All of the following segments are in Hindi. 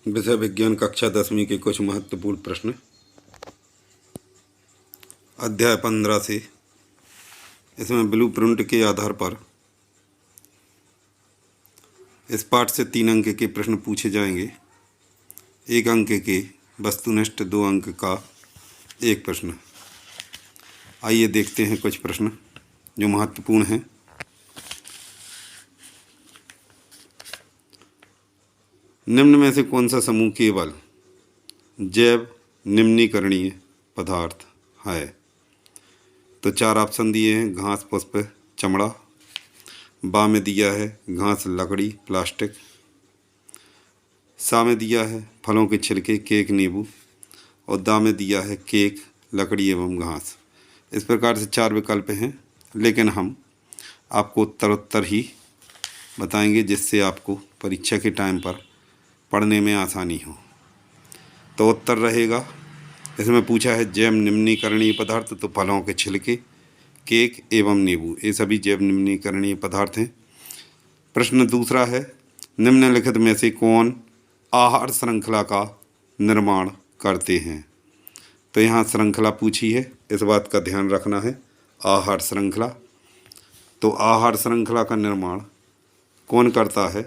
विषय विज्ञान कक्षा 10वीं के कुछ महत्वपूर्ण प्रश्न अध्याय 15 से। इसमें ब्लूप्रिंट के आधार पर इस पाठ से 3 अंक के प्रश्न पूछे जाएंगे। 1 अंक के वस्तुनिष्ठ, 2 अंक का 1 प्रश्न। आइए देखते हैं कुछ प्रश्न जो महत्वपूर्ण हैं। निम्न में से कौन सा समूह केवल जैव निम्नीकरणीय पदार्थ है? तो 4 ऑप्शन दिए हैं। घास, पुष्प, चमड़ा। बा में दिया है घास, लकड़ी, प्लास्टिक। सा में दिया है फलों के छिलके, केक, नींबू। और दा में दिया है केक, लकड़ी एवं घास। इस प्रकार से 4 विकल्प हैं, लेकिन हम आपको उत्तर ही बताएंगे जिससे आपको परीक्षा के टाइम पर पढ़ने में आसानी हो। तो उत्तर रहेगा, इसमें पूछा है जैव निम्नीकरणीय पदार्थ, तो फलों के छिलके, केक एवं नींबू, ये सभी जैव निम्नीकरणीय पदार्थ हैं। प्रश्न दूसरा है, निम्नलिखित में से कौन आहार श्रृंखला का निर्माण करते हैं? तो यहाँ श्रृंखला पूछी है, इस बात का ध्यान रखना है। आहार श्रृंखला, तो आहार श्रृंखला का निर्माण कौन करता है?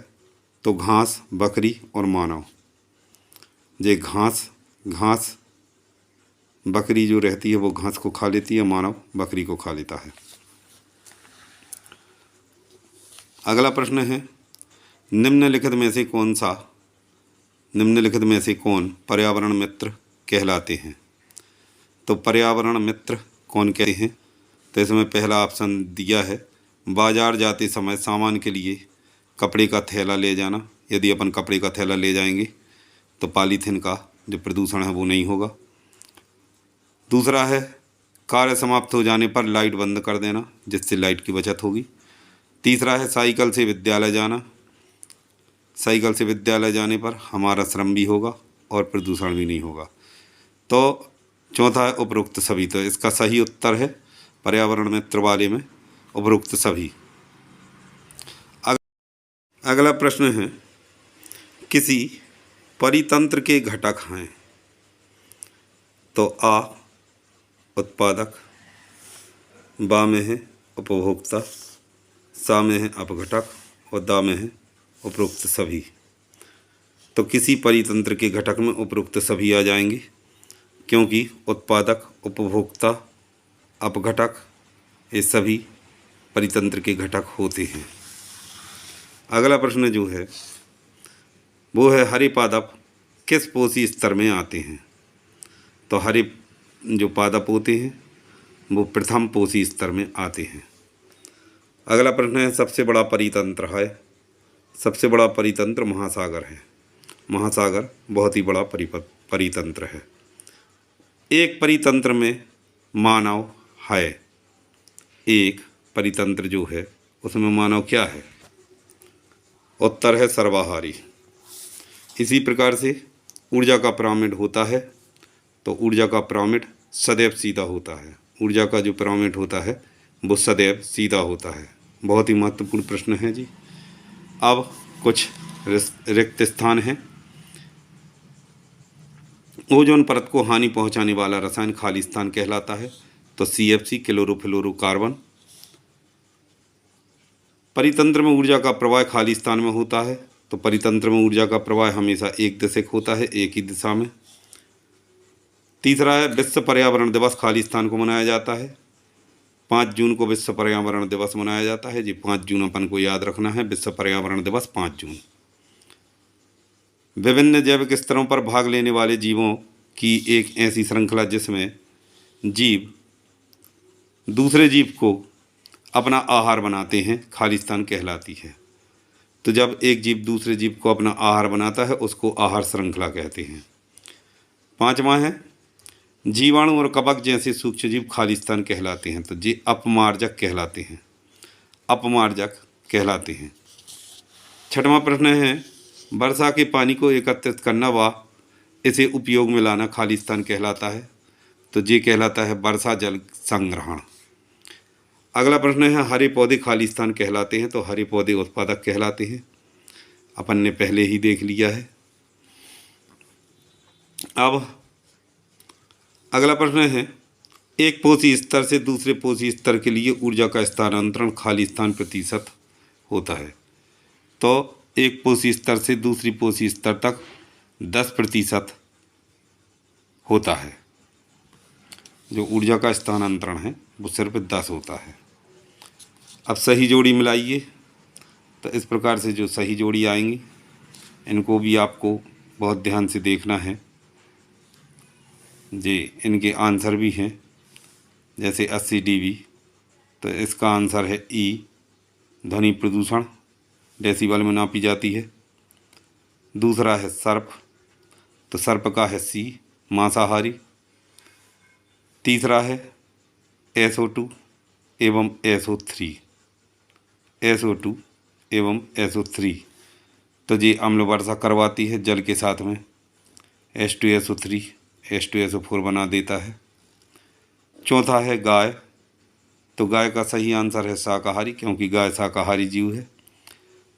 तो घास, बकरी और मानव। ये घास बकरी जो रहती है वो घास को खा लेती है, मानव बकरी को खा लेता है। अगला प्रश्न है, निम्नलिखित में से कौन पर्यावरण मित्र कहलाते हैं? तो पर्यावरण मित्र कौन कहते हैं? तो इसमें पहला ऑप्शन दिया है बाजार जाते समय सामान के लिए कपड़े का थैला ले जाना। यदि अपन कपड़े का थैला ले जाएंगे तो पॉलीथीन का जो प्रदूषण है वो नहीं होगा। दूसरा है कार्य समाप्त हो जाने पर लाइट बंद कर देना, जिससे लाइट की बचत होगी। तीसरा है साइकिल से विद्यालय जाना। साइकिल से विद्यालय जाने पर हमारा श्रम भी होगा और प्रदूषण भी नहीं होगा। तो चौथा है उपरोक्त सभी। तो इसका सही उत्तर है पर्यावरण मित्र वाले में उपरोक्त सभी। अगला प्रश्न है, किसी परितंत्र के घटक हैं? तो आ उत्पादक, बा में है उपभोक्ता, सा में है अपघटक और दा में है उपरोक्त सभी। तो किसी परितंत्र के घटक में उपरोक्त सभी आ जाएंगे, क्योंकि उत्पादक, उपभोक्ता, अपघटक ये सभी परितंत्र के घटक होते हैं। अगला प्रश्न जो है वो है हरे पादप किस पोषी स्तर में आते हैं? तो हरे जो पादप होते हैं वो प्रथम पोषी स्तर में आते हैं। अगला प्रश्न है, सबसे बड़ा परितंत्र है? सबसे बड़ा परितंत्र महासागर है। महासागर बहुत ही बड़ा परितंत्र है। एक परितंत्र में मानव है। एक परितंत्र जो है उसमें मानव क्या है? उत्तर है सर्वाहारी। इसी प्रकार से ऊर्जा का पिरामिड होता है, तो ऊर्जा का पिरामिड सदैव सीधा होता है। ऊर्जा का जो पिरामिड होता है वो सदैव सीधा होता है। बहुत ही महत्वपूर्ण प्रश्न है जी। अब कुछ रिक्त स्थान हैं। ओजोन परत को हानि पहुंचाने वाला रसायन खाली स्थान कहलाता है। तो CFC क्लोरोफ्लोरोकार्बन। परितंत्र में ऊर्जा का प्रवाह खाली स्थान में होता है। तो परितंत्र में ऊर्जा का प्रवाह हमेशा एक दिशक होता है, एक ही दिशा में। तीसरा है विश्व पर्यावरण दिवस खाली स्थान को मनाया जाता है। 5 जून को विश्व पर्यावरण दिवस मनाया जाता है जी। 5 जून अपन को याद रखना है, विश्व पर्यावरण दिवस 5 जून। विभिन्न जैविक स्तरों पर भाग लेने वाले जीवों की एक ऐसी श्रृंखला जिसमें जीव दूसरे जीव को अपना आहार बनाते हैं खाली स्थान कहलाती है। तो जब एक जीव दूसरे जीव को अपना आहार बनाता है उसको आहार श्रृंखला कहते हैं। 5वां है जीवाणु और कवक जैसे सूक्ष्म जीव खाली स्थान कहलाते हैं। तो ये अपमार्जक कहलाते हैं। अपमार्जक कहलाते हैं। 6वां प्रश्न है वर्षा के पानी को एकत्रित करना व इसे उपयोग में लाना खाली स्थान कहलाता है। तो ये कहलाता है वर्षा जल संग्रहण। अगला प्रश्न है हरे पौधे खाली स्थान कहलाते हैं। तो हरे पौधे उत्पादक कहलाते हैं, अपन ने पहले ही देख लिया है। अब अगला प्रश्न है, एक पोषी स्तर से दूसरे पोषी स्तर के लिए ऊर्जा का स्थानांतरण खाली स्थान प्रतिशत होता है। तो एक पोषी स्तर से दूसरी पोषी स्तर तक 10% होता है। जो ऊर्जा का स्थानांतरण है वो सिर्फ 10 होता है। अब सही जोड़ी मिलाइए। तो इस प्रकार से जो सही जोड़ी आएंगी इनको भी आपको बहुत ध्यान से देखना है। जी इनके आंसर भी हैं, जैसे 80 dB, तो इसका आंसर है ई, ध्वनि प्रदूषण डेसिबल में नापी जाती है। दूसरा है सर्प, तो सर्प का है सी, मांसाहारी। तीसरा है SO2 एवं SO3, SO2 एवं SO3, तो ये अम्ल वर्षा करवाती है जल के साथ में। H2SO3 H2SO4 बना देता है। चौथा है गाय, तो गाय का सही आंसर है शाकाहारी, क्योंकि गाय शाकाहारी जीव है।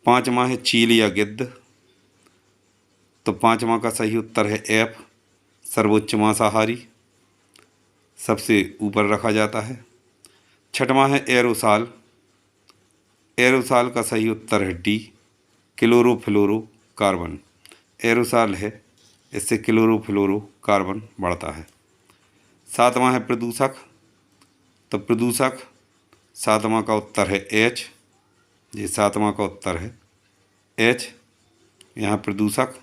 पाँचवा है चील या गिद्ध, तो पाँचवा का सही उत्तर है F, सर्वोच्च मांसाहारी, सबसे ऊपर रखा जाता है। छठवां है एरोसाल, एरोसाल का सही उत्तर है डी, क्लोरोफ्लोरोकार्बन। एरोसाल है, इससे क्लोरोफ्लोरोकार्बन बढ़ता है। सातवां है प्रदूषक, तो प्रदूषक सातवां का उत्तर है एच, ये सातवां का उत्तर है एच। यहाँ प्रदूषक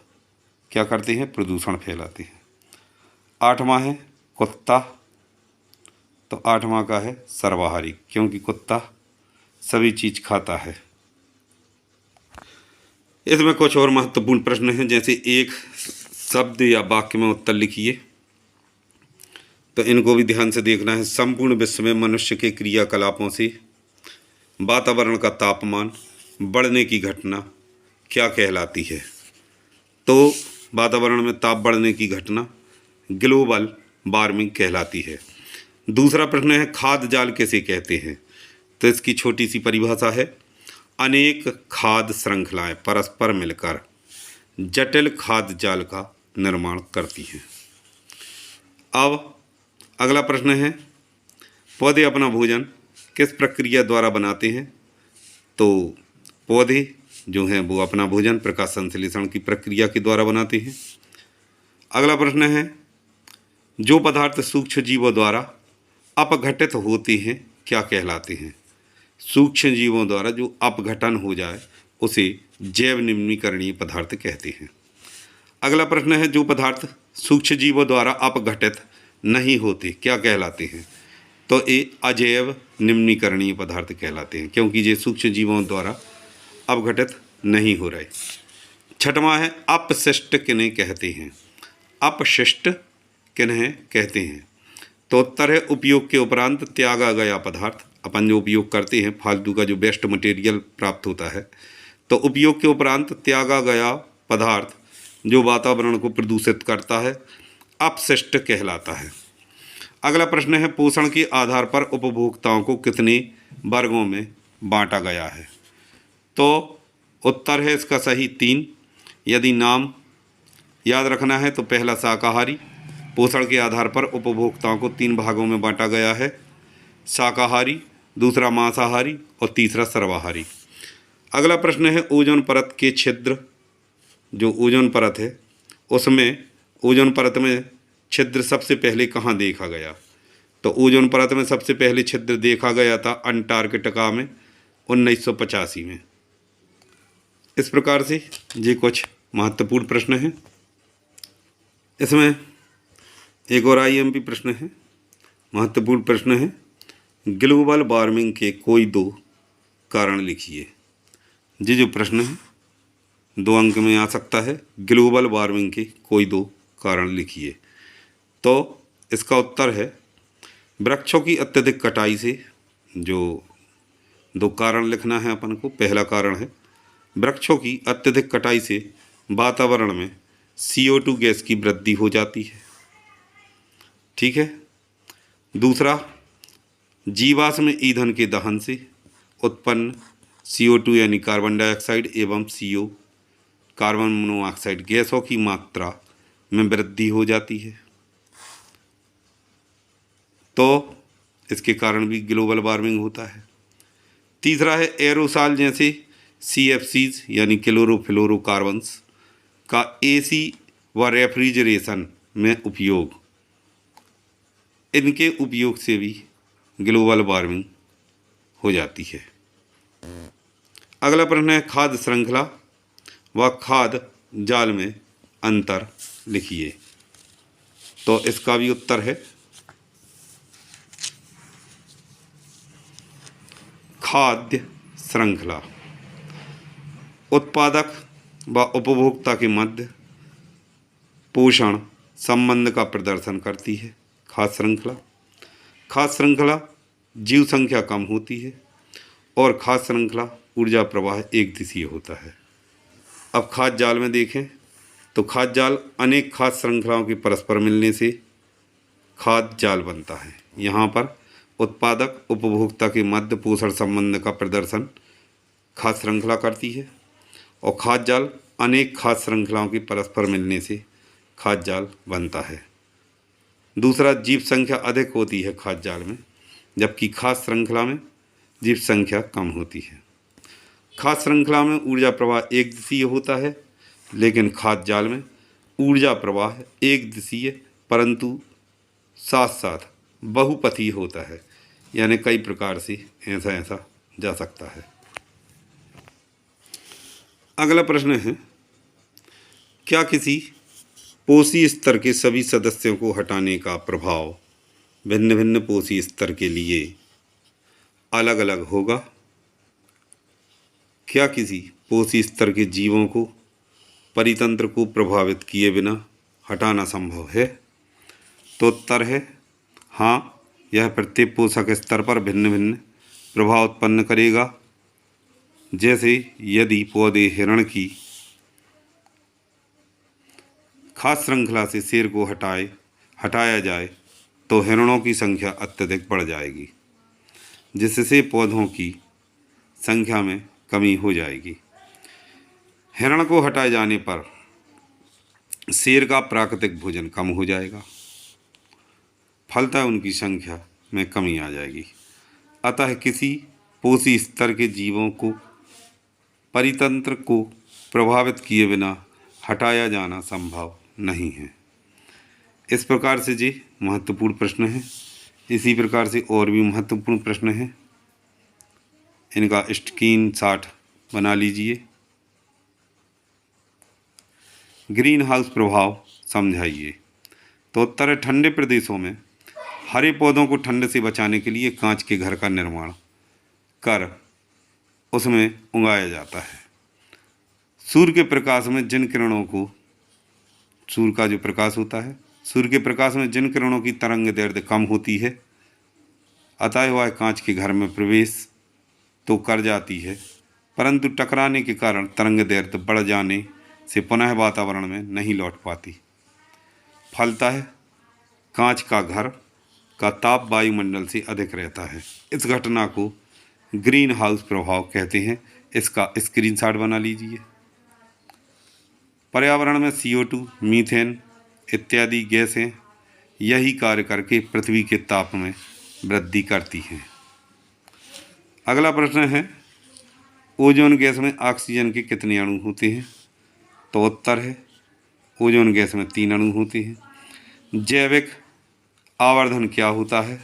क्या करते हैं, प्रदूषण फैलाते हैं। आठवां है कुत्ता, तो आठवां का है सर्वाहारी, क्योंकि कुत्ता सभी चीज़ खाता है। इसमें कुछ और महत्वपूर्ण प्रश्न हैं, जैसे एक शब्द या वाक्य में उत्तर लिखिए, तो इनको भी ध्यान से देखना है। संपूर्ण विश्व में मनुष्य के क्रियाकलापों से वातावरण का तापमान बढ़ने की घटना क्या कहलाती है? तो वातावरण में ताप बढ़ने की घटना ग्लोबल वार्मिंग कहलाती है। दूसरा प्रश्न है, खाद्य जाल किसे कहते हैं? तो इसकी छोटी सी परिभाषा है, अनेक खाद्य श्रृंखलाएं परस्पर मिलकर जटिल खाद्य जाल का निर्माण करती हैं। अब अगला प्रश्न है, पौधे अपना भोजन किस प्रक्रिया द्वारा बनाते हैं? तो पौधे जो हैं वो अपना भोजन प्रकाश संश्लेषण की प्रक्रिया के द्वारा बनाते हैं। अगला प्रश्न है, जो पदार्थ सूक्ष्म जीवों द्वारा अपघटित होते हैं क्या कहलाते हैं? सूक्ष्म जीवों द्वारा जो अपघटन हो जाए उसे जैव निम्नीकरणीय पदार्थ कहते हैं। अगला प्रश्न है, जो पदार्थ सूक्ष्म जीवों द्वारा अपघटित नहीं होते क्या कहलाते हैं? तो ये अजैव निम्नीकरणीय पदार्थ कहलाते हैं, क्योंकि ये सूक्ष्म जीवों द्वारा अपघटित नहीं हो रहे। छठवां है, अपशिष्ट किन्हें कहते हैं? अपशिष्ट किन्हें कहते हैं? तो उत्तर है, उपयोग के उपरांत त्यागा गया पदार्थ। अपन जो उपयोग करते हैं, फालतू का जो वेस्ट मटेरियल प्राप्त होता है, तो उपयोग के उपरांत त्यागा गया पदार्थ जो वातावरण को प्रदूषित करता है अपशिष्ट कहलाता है। अगला प्रश्न है, पोषण के आधार पर उपभोक्ताओं को कितने वर्गों में बांटा गया है? तो उत्तर है इसका सही 3। यदि नाम याद रखना है तो पहला शाकाहारी, पोषण के आधार पर उपभोक्ताओं को 3 भागों में बांटा गया है, शाकाहारी, दूसरा मांसाहारी और तीसरा सर्वाहारी। अगला प्रश्न है, ओजोन परत के छिद्र, जो ओजोन परत है उसमें ओजोन परत में छिद्र सबसे पहले कहाँ देखा गया? तो ओजोन परत में सबसे पहले छिद्र देखा गया था अंटार्कटिका में 1985 में। इस प्रकार से ये कुछ महत्वपूर्ण प्रश्न हैं। इसमें एक और IMP प्रश्न है, महत्वपूर्ण प्रश्न है, ग्लोबल वार्मिंग के कोई 2 कारण लिखिए। ये जो प्रश्न है 2 अंक में आ सकता है, ग्लोबल वार्मिंग के कोई 2 कारण लिखिए। तो इसका उत्तर है, वृक्षों की अत्यधिक कटाई से, जो 2 कारण लिखना है अपन को। पहला कारण है, वृक्षों की अत्यधिक कटाई से वातावरण में CO2 गैस की वृद्धि हो जाती है, ठीक है। दूसरा, जीवाश्म ईंधन के दहन से उत्पन्न CO2 यानी कार्बन डाइऑक्साइड एवं CO कार्बन मोनोऑक्साइड गैसों की मात्रा में वृद्धि हो जाती है। तो इसके कारण भी ग्लोबल वार्मिंग होता है। तीसरा है एरोसॉल जैसे CFCs यानी क्लोरोफ्लोरोकार्बन्स का AC व रेफ्रिजरेशन में उपयोग। इनके उपयोग से भी ग्लोबल वार्मिंग हो जाती है। अगला प्रश्न है खाद्य श्रृंखला व खाद्य जाल में अंतर लिखिए। तो इसका भी उत्तर है खाद्य श्रृंखला उत्पादक व उपभोक्ता के मध्य पोषण संबंध का प्रदर्शन करती है। खाद्य श्रृंखला जीव संख्या कम होती है और खाद्य श्रृंखला ऊर्जा प्रवाह एक दिशीय होता है। अब खाद्य जाल में देखें तो खाद्य जाल अनेक खाद्य श्रृंखलाओं के परस्पर मिलने से खाद्य जाल बनता है। यहाँ पर उत्पादक उपभोक्ता के मध्य पोषण संबंध का प्रदर्शन खाद्य श्रृंखला करती है और खाद्य जाल अनेक खाद्य श्रृंखलाओं के परस्पर मिलने से खाद्य जाल बनता है। दूसरा, जीव संख्या अधिक होती है खाद्य जाल में, जबकि खाद्य श्रृंखला में जीव संख्या कम होती है। खाद्य श्रृंखला में ऊर्जा प्रवाह एक दिशीय होता है, लेकिन खाद्य जाल में ऊर्जा प्रवाह एक दिशीय परंतु साथ साथ बहुपथीय होता है, यानी कई प्रकार से ऐसा जा सकता है। अगला प्रश्न है क्या किसी पोषी स्तर के सभी सदस्यों को हटाने का प्रभाव भिन्न भिन्न पोषी स्तर के लिए अलग अलग होगा? क्या किसी पोषी स्तर के जीवों को परितंत्र को प्रभावित किए बिना हटाना संभव है? तो उत्तर है हाँ, यह प्रत्येक पोषक स्तर पर भिन्न भिन्न प्रभाव उत्पन्न करेगा। जैसे यदि पौधे हिरण की खाद्य श्रृंखला से शेर को हटाया जाए तो हिरणों की संख्या अत्यधिक बढ़ जाएगी, जिससे पौधों की संख्या में कमी हो जाएगी। हिरण को हटाए जाने पर शेर का प्राकृतिक भोजन कम हो जाएगा, फलतः उनकी संख्या में कमी आ जाएगी। अतः किसी पोषी स्तर के जीवों को परितंत्र को प्रभावित किए बिना हटाया जाना संभव नहीं है। इस प्रकार से ये महत्वपूर्ण प्रश्न है। इसी प्रकार से और भी महत्वपूर्ण प्रश्न हैं, इनका स्क्रीनशॉट बना लीजिए। ग्रीन हाउस प्रभाव समझाइए। तो उत्तर है ठंडे प्रदेशों में हरे पौधों को ठंड से बचाने के लिए कांच के घर का निर्माण कर उसमें उगाया जाता है। सूर्य के प्रकाश में जिन किरणों को सूर्य का जो प्रकाश होता है, सूर्य के प्रकाश में जिन किरणों की तरंग दैर्ध्य कम होती है, अतः वह कांच के घर में प्रवेश तो कर जाती है, परंतु टकराने के कारण तरंग दैर्ध्य बढ़ जाने से पुनः वातावरण में नहीं लौट पाती। फलतः कांच का घर का ताप वायुमंडल से अधिक रहता है। इस घटना को ग्रीन हाउस प्रभाव कहते हैं। इसका स्क्रीनशॉट बना लीजिए। पर्यावरण में CO2, मीथेन इत्यादि गैसें यही कार्य करके पृथ्वी के ताप में वृद्धि करती हैं। अगला प्रश्न है ओजोन गैस में ऑक्सीजन के कितने अणु होते हैं? तो उत्तर है ओजोन गैस में 3 अणु होते हैं। जैविक आवर्धन क्या होता है?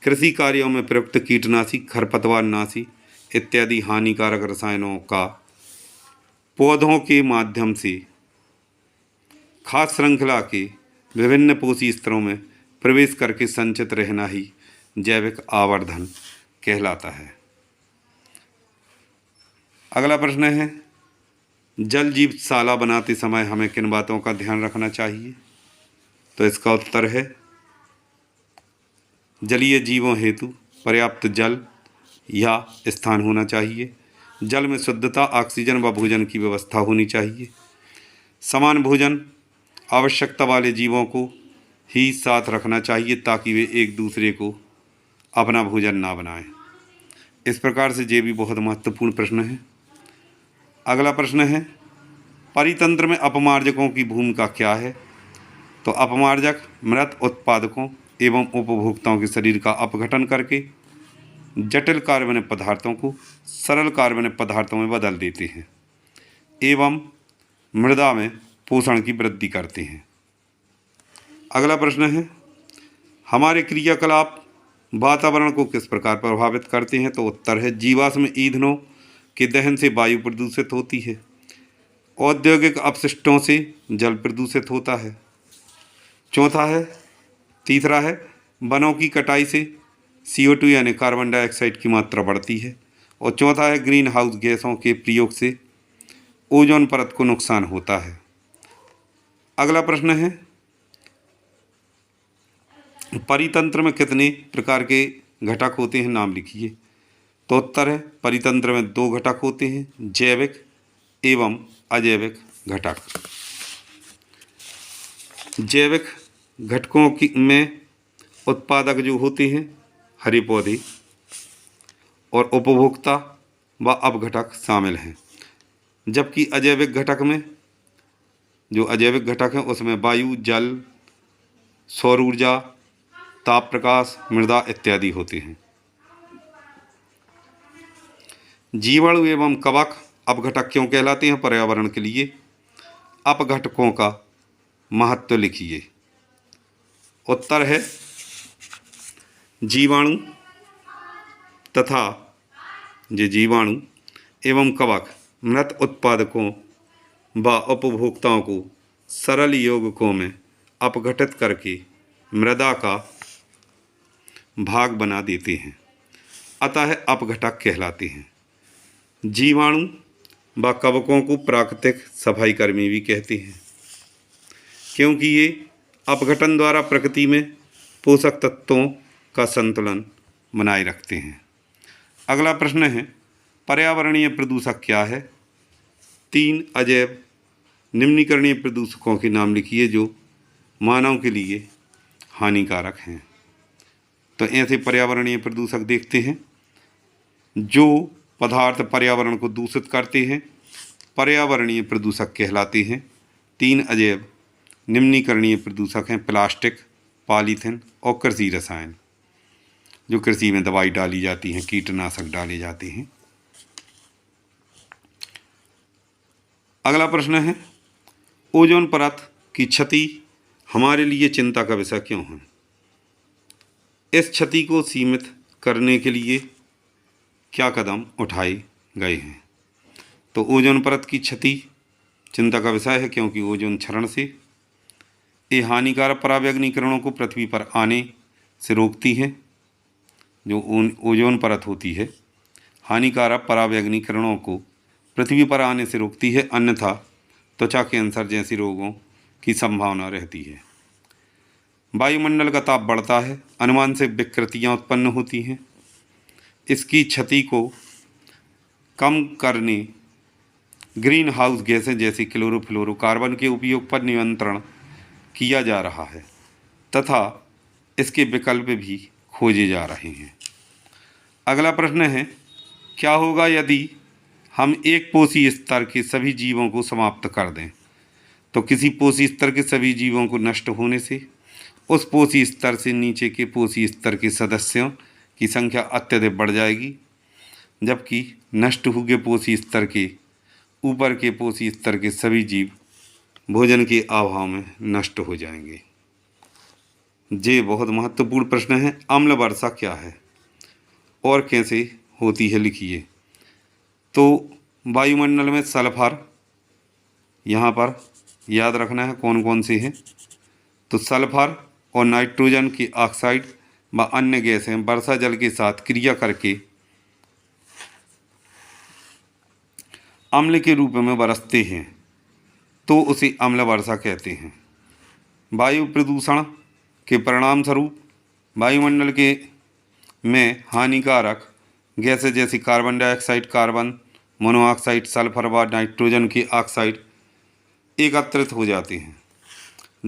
कृषि कार्यों में प्रयुक्त कीटनाशी, खरपतवारनाशी इत्यादि हानिकारक रसायनों का पौधों के माध्यम से खाद्य श्रृंखला के विभिन्न पोषी स्तरों में प्रवेश करके संचित रहना ही जैविक आवर्धन कहलाता है। अगला प्रश्न है जल जीवशाला बनाते समय हमें किन बातों का ध्यान रखना चाहिए? तो इसका उत्तर है जलीय जीवों हेतु पर्याप्त जल या स्थान होना चाहिए। जल में शुद्धता, ऑक्सीजन व भोजन की व्यवस्था होनी चाहिए। समान भोजन आवश्यकता वाले जीवों को ही साथ रखना चाहिए ताकि वे एक दूसरे को अपना भोजन ना बनाएं। इस प्रकार से ये भी बहुत महत्वपूर्ण प्रश्न है। अगला प्रश्न है परितंत्र में अपमार्जकों की भूमिका क्या है? तो अपमार्जक मृत उत्पादकों एवं उपभोक्ताओं के शरीर का अपघटन करके जटिल कार्बनिक पदार्थों को सरल कार्बनिक पदार्थों में बदल देते हैं एवं मृदा में पोषण की वृद्धि करते हैं। अगला प्रश्न है, हमारे क्रियाकलाप वातावरण को किस प्रकार प्रभावित करते हैं? तो उत्तर है, जीवाश्म ईंधनों के दहन से वायु प्रदूषित होती है, औद्योगिक अपशिष्टों से जल प्रदूषित होता है। तीसरा है, वनों की कटाई से CO2 यानी कार्बन डाइऑक्साइड की मात्रा बढ़ती है। और चौथा है, ग्रीन हाउस गैसों के प्रयोग से ओजोन परत को नुकसान होता है। अगला प्रश्न है, परितंत्र में कितने प्रकार के घटक होते हैं? नाम लिखिए। तो उत्तर है, परितंत्र में 2 घटक होते हैं, जैविक एवं अजैविक घटक। जैविक घटकों की में उत्पादक जो होते हैं हरे पौधे और उपभोक्ता व अपघटक शामिल हैं, जबकि अजैविक घटक में जो अजैविक घटक हैं उसमें वायु, जल, सौर ऊर्जा, ताप प्रकाश, मृदा इत्यादि होते हैं। जीवाणु एवं कवक अपघटक क्यों कहलाते हैं पर्यावरण के लिए? अपघटकों का महत्व लिखिए। उत्तर है, जीवाणु तथा जीवाणु एवं कवक मृत उत्पादकों व उपभोक्ताओं को सरल यौगिकों में अपघटित करके मृदा का भाग बना देते हैं, अतः अपघटक कहलाते हैं। जीवाणु व कवकों को प्राकृतिक सफाई कर्मी भी कहते हैं, क्योंकि ये अपघटन द्वारा प्रकृति में पोषक तत्वों का संतुलन बनाए रखते हैं। अगला प्रश्न है, पर्यावरणीय प्रदूषक क्या है? 3 अजैव निम्नीकरणीय प्रदूषकों के नाम लिखिए जो मानव के लिए हानिकारक हैं। तो ऐसे पर्यावरणीय प्रदूषक देखते हैं। जो पदार्थ पर्यावरण को दूषित करते हैं पर्यावरणीय प्रदूषक कहलाते हैं। 3 अजैव निम्नीकरणीय प्रदूषक हैं, प्लास्टिक, पॉलीथीन और कृषि रसायन, जो कृषि में दवाई डाली जाती हैं, कीटनाशक डाले जाते हैं। अगला प्रश्न है, ओजोन परत की क्षति हमारे लिए चिंता का विषय क्यों है? इस क्षति को सीमित करने के लिए क्या कदम उठाए गए हैं? तो ओजोन परत की क्षति चिंता का विषय है, क्योंकि ओजोन क्षरण से ये हानिकारक पराबैंगनी किरणों को पृथ्वी पर आने से रोकती है। जो ओजोन परत होती है हानिकारक पराबैंगनी किरणों को पृथ्वी पर आने से रोकती है, अन्यथा त्वचा कैंसर जैसे रोगों की संभावना रहती है। वायुमंडल का ताप बढ़ता है, अनुवांशिक विकृतियाँ उत्पन्न होती हैं। इसकी क्षति को कम करने ग्रीन हाउस गैसें जैसे क्लोरोफ्लोरोकार्बन के उपयोग पर नियंत्रण किया जा रहा है तथा इसके विकल्प भी खोजे जा रहे हैं। अगला प्रश्न है, क्या होगा यदि हम एक पोषी स्तर के सभी जीवों को समाप्त कर दें? तो किसी पोषी स्तर के सभी जीवों को नष्ट होने से उस पोषी स्तर से नीचे के पोषी स्तर के सदस्यों की संख्या अत्यधिक बढ़ जाएगी, जबकि नष्ट हुए पोषी स्तर के ऊपर के पोषी स्तर के सभी जीव भोजन के अभाव में नष्ट हो जाएंगे। ये बहुत महत्वपूर्ण प्रश्न है। अम्ल वर्षा क्या है और कैसे होती है? लिखिए। तो वायुमंडल में सल्फर, यहाँ पर याद रखना है कौन कौन से हैं। तो सल्फर और नाइट्रोजन की ऑक्साइड व अन्य गैसें वर्षा जल के साथ क्रिया करके अम्ल के रूप में बरसते हैं, तो उसे अम्ल वर्षा कहते हैं। वायु प्रदूषण के परिणाम स्वरूप वायुमंडल के में हानिकारक गैसें जैसे carbon dioxide, carbon monoxide, sulphur व नाइट्रोजन की ऑक्साइड एकत्रित हो जाते हैं।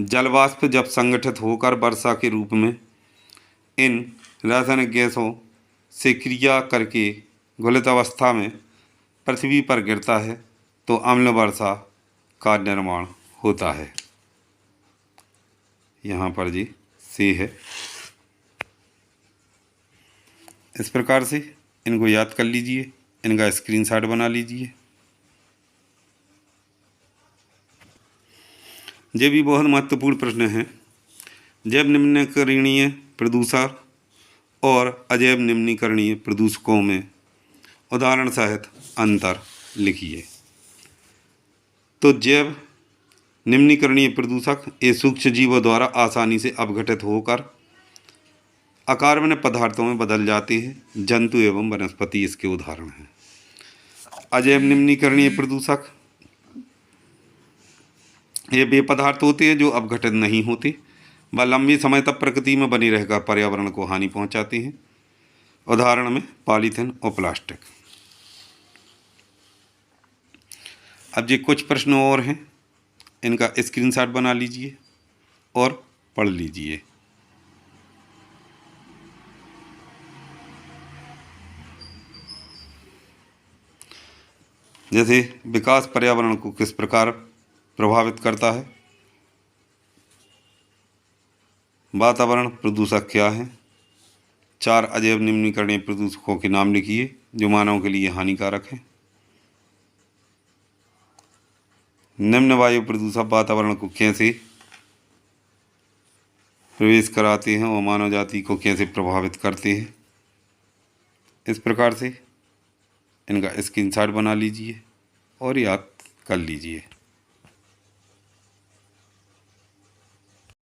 जलवाष्प जब संगठित होकर वर्षा के रूप में इन रासायनिक गैसों से क्रिया करके घुलित अवस्था में पृथ्वी पर गिरता है, तो अम्ल वर्षा का निर्माण होता है। यहाँ पर जी सी है। इस प्रकार से इनको याद कर लीजिए, इनका स्क्रीनशॉट बना लीजिए। ये भी बहुत महत्वपूर्ण प्रश्न है। जैव निम्नीकरणीय प्रदूषक और अजैव निम्नीकरणीय प्रदूषकों में उदाहरण सहित अंतर लिखिए। तो जैव निम्नीकरणीय प्रदूषक ये सूक्ष्म जीवों द्वारा आसानी से अपघटित होकर अकार्बनिक पदार्थों में बदल जाते हैं। जंतु एवं वनस्पति इसके उदाहरण हैं। अजैव निम्नीकरणीय प्रदूषक ये वे पदार्थ होते हैं जो अपघटित नहीं होते, व लंबे समय तक प्रकृति में बने रहकर पर्यावरण को हानि पहुंचाते हैं। उदाहरण में पॉलीथीन और प्लास्टिक। अब ये कुछ प्रश्न और हैं, इनका स्क्रीनशॉट बना लीजिए और पढ़ लीजिए। जैसे विकास पर्यावरण को किस प्रकार प्रभावित करता है, वातावरण प्रदूषक क्या है, 4 अजैव निम्नीकरणीय प्रदूषकों के नाम लिखिए जो मानव के लिए हानिकारक हैं। निम्न वायु प्रदूषक वातावरण को कैसे प्रवेश कराते हैं और मानव जाति को कैसे प्रभावित करते हैं। इस प्रकार से इनका स्क्रीनशॉट बना लीजिए और याद कर लीजिए।